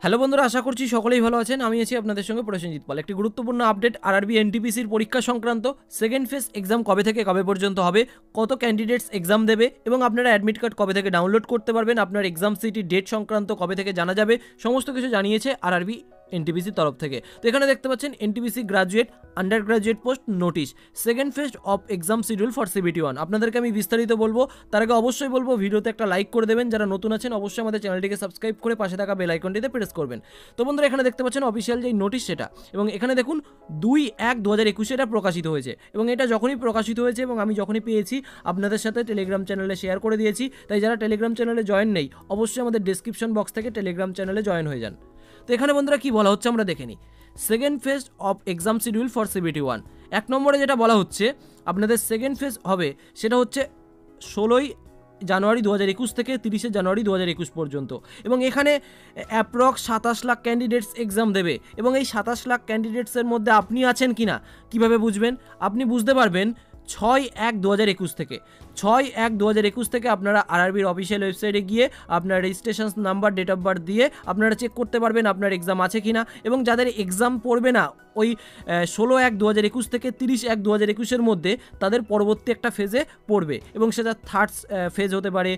Hello বন্ধুরা, আশা করছি সকলেই ভালো আছেন। আমি আছি আপনাদের সঙ্গে প্রসেনজিৎ পাল। একটি গুরুত্বপূর্ণ আপডেট, আরআরবি এনটিপিসির পরীক্ষা সংক্রান্ত। সেকেন্ড ফেজ এক্সাম কবে থেকে কবে পর্যন্ত হবে, কত ক্যান্ডিডেটস এক্সাম দেবে এবং আপনারা অ্যাডমিট কার্ড কবে থেকে ডাউনলোড করতে পারবেন, আপনার এক্সাম সিটির ডেট সংক্রান্ত কবে থেকে জানা যাবে, সমস্ত কিছু জানিয়েছে আরআরবি এনটিপিসির তরফ থেকে। তো এখানে দেখতে পাচ্ছেন NTPC graduate under graduate post notice, second phase of exam schedule for CBT 1। আপনাদেরকে আমি বিস্তারিত বলবো, তার আগে অবশ্যই বলবো ভিডিওতে একটা লাইক করে দেবেন। যারা নতুন আছেন অবশ্যই আমাদের চ্যানেলটিকে সাবস্ক্রাইব করে পাশে থাকা বেল আইকনটিতে প্রেস করবেন। তো বন্ধুরা, এখানে দেখতে পাচ্ছেন অফিসিয়াল যে নোটিশ সেটা, এবং এখানে দেখুন 2/1/2021 এটা প্রকাশিত হয়েছে। এবং এটা যখনই প্রকাশিত হয়েছে এবং আমি যখনই পেয়েছি আপনাদের সাথে টেলিগ্রাম চ্যানেলে শেয়ার করে দিয়েছি। তাই যারা টেলিগ্রাম চ্যানেলে জয়েন নেই অবশ্যই আমাদের ডেসক্রিপশন বক্স থেকে টেলিগ্রাম চ্যানেলে জয়েন হয়ে যান। তো এখানে বন্ধুরা কি বলা হচ্ছে আমরা দেখে নিই। Second phase of exam schedule for CBT 1, 1 নম্বরে যেটা বলা হচ্ছে আপনাদের সেকেন্ড ফেজ হবে সেটা হচ্ছে 16ই জানুয়ারি 2021 থেকে 30শে জানুয়ারি 2021 পর্যন্ত। এবং এখানে অ্যাপ্রক্স 27 লাখ ক্যান্ডিডেটস এক্সাম দেবে। এবং এই 27 লাখ ক্যান্ডিডেটসের মধ্যে আপনি আছেন কি না কীভাবে বুঝবেন? আপনি বুঝতে পারবেন 6/1/2021 থেকে। 6/1/2021 থেকে আপনারা আরআরবির অফিসিয়াল ওয়েবসাইটে গিয়ে আপনার registration number, date of birth দিয়ে আপনারা চেক করতে পারবেন আপনার এক্সাম আছে কি না। এবং যাদের এক্সাম পড়বে না ওই 16/1/2021 থেকে 30/1/2021 মধ্যে, তাদের পরবর্তী একটা ফেজে পড়বে। এবং সেটা থার্ড ফেজ হতে পারে,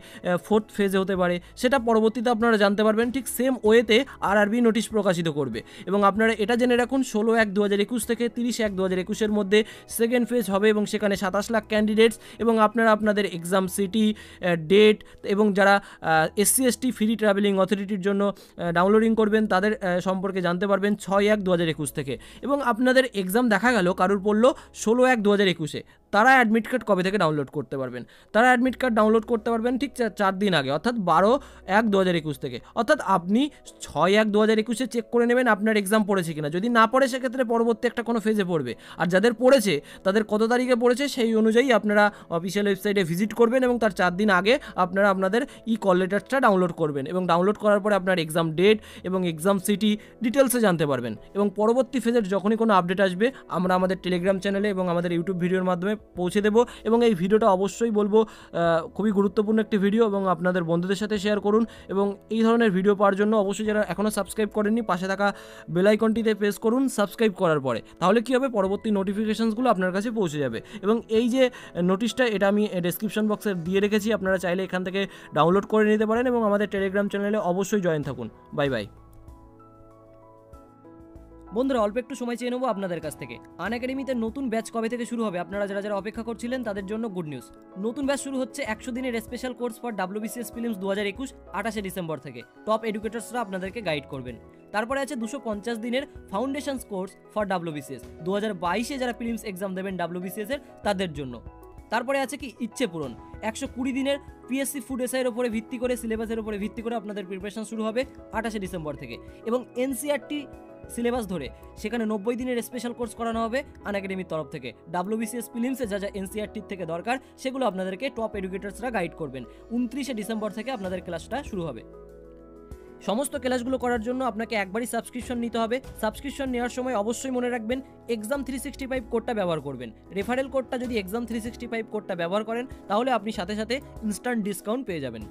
ফোর্থ ফেজে হতে পারে, সেটা পরবর্তীতে আপনারা জানতে পারবেন। ঠিক সেম ওয়েতে আরআরবি নোটিশ প্রকাশিত করবে। এবং আপনারা এটা জেনে রাখুন 16/1/2021 থেকে 30/1/2021 মধ্যে সেকেন্ড ফেজ হবে এবং সেখানে 27 লাখ ক্যান্ডিডেটস। এবং আপনারা আপনাদের এক্সাম সিটি, ডেট এবং যারা SC/ST ফ্রি ট্রাভেলিং অথরিটির জন্য ডাউনলোডিং করবেন তাদের সম্পর্কে জানতে পারবেন 6/1/2021 থেকে। এবং আপনাদের এক্সাম দেখা গেল কারুর পড়লো 16/1/2021, তারা অ্যাডমিট কার্ড কবে থেকে ডাউনলোড করতে পারবেন? তারা অ্যাডমিট কার্ড ডাউনলোড করতে পারবেন ঠিক 4 দিন আগে, অর্থাৎ 12/1/2021 থেকে। অর্থাৎ আপনি 6/1/2021 চেক করে নেবেন আপনার এক্সাম পড়েছে কিনা। যদি না পড়ে সেক্ষেত্রে পরবর্তী একটা কোনো ফেজে পড়বে। আর যাদের পড়েছে তাদের কত তারিখে পড়েছে সেই অনুযায়ী আপনারা অফিসিয়াল ওয়েবসাইটে ভিজিট করবেন এবং তার 4 দিন আগে আপনারা আপনাদের কল লেটারটা ডাউনলোড করবেন। এবং ডাউনলোড করার পরে আপনার এক্সাম ডেট এবং এক্সাম সিটি ডিটেলসে জানতে পারবেন। এবং পরবর্তী ফেজের যখনই কোনো আপডেট আসবে আমরা আমাদের টেলিগ্রাম চ্যানেলে এবং আমাদের ইউটিউব ভিডিওর মাধ্যমে পৌঁছে দেবো। এবং এই ভিডিওটা অবশ্যই বলবো খুবই গুরুত্বপূর্ণ একটি ভিডিও, এবং আপনাদের বন্ধুদের সাথে শেয়ার করুন। এবং এই ধরনের ভিডিও পাওয়ার জন্য অবশ্যই যারা এখনও সাবস্ক্রাইব করেননি পাশে থাকা বেল আইকনটিতে প্রেস করুন সাবস্ক্রাইব করার পরে। তাহলে কী হবে, পরবর্তী নোটিফিকেশনসগুলো আপনার কাছে পৌঁছে যাবে। এবং এই যে নোটিশটা এটা আমি ডেসক্রিপশন বক্সে দিয়ে রেখেছি, আপনারা চাইলে এখান থেকে ডাউনলোড করে নিতে পারেন এবং আমাদের টেলিগ্রাম চ্যানেলে অবশ্যই জয়েন থাকুন। Bye bye. বন্ধুরা, অল্প একটু সময় চেয়ে নেবো আপনাদের কাছ থেকে। আনএকাডেমিতে নতুন ব্যাচ কবে থেকে শুরু হবে আপনারা যারা যারা অপেক্ষা করছিলেন তাদের জন্য গুড নিউজ। নতুন ব্যাচ শুরু হচ্ছে 100 দিনের special course for WBCS prelims 2021, 28শে ডিসেম্বর থেকে। টপ এডুকেটরসরা আপনাদেরকে গাইড করবেন। তারপরে আছে 250 দিনের ফাউন্ডেশনস কোর্স ফর WBCS 2022-এ যারা প্রিলিমস এক্সাম দেবেন WBCS এর তাদের জন্য। তারপরে আছে কি ইচ্ছে পূরণ, 120 দিনের PSC ফুড এসআইয়ের উপরে ভিত্তি করে, সিলেবাসের উপরে ভিত্তি করে আপনাদের প্রিপারেশন শুরু হবে 28শে ডিসেম্বর থেকে। এবং NCERT সিলেবাস ধরে সেখানে 90 দিনের স্পেশাল কোর্স করানো হবে আনএকাডেমির তরফ থেকে। WBCS প্রিলিমসে যা যা NCERT থেকে দরকার সেগুলো আপনাদেরকে টপ এডুকেটরসরা গাইড করবেন। 29শে ডিসেম্বর থেকে আপনাদের ক্লাসটা শুরু হবে। সমস্ত ক্লাসগুলো করার জন্য আপনাকে একবারই সাবস্ক্রিপশন নিতে হবে। সাবস্ক্রিপশন নেওয়ার সময় অবশ্যই মনে রাখবেন এক্সাম 365 কোডটা ব্যবহার করবেন। রেফারেল কোডটা যদি এক্সাম 365 কোডটা ব্যবহার করেন তাহলে আপনি সাথে সাথে ইনস্ট্যান্ট ডিসকাউন্ট পেয়ে যাবেন।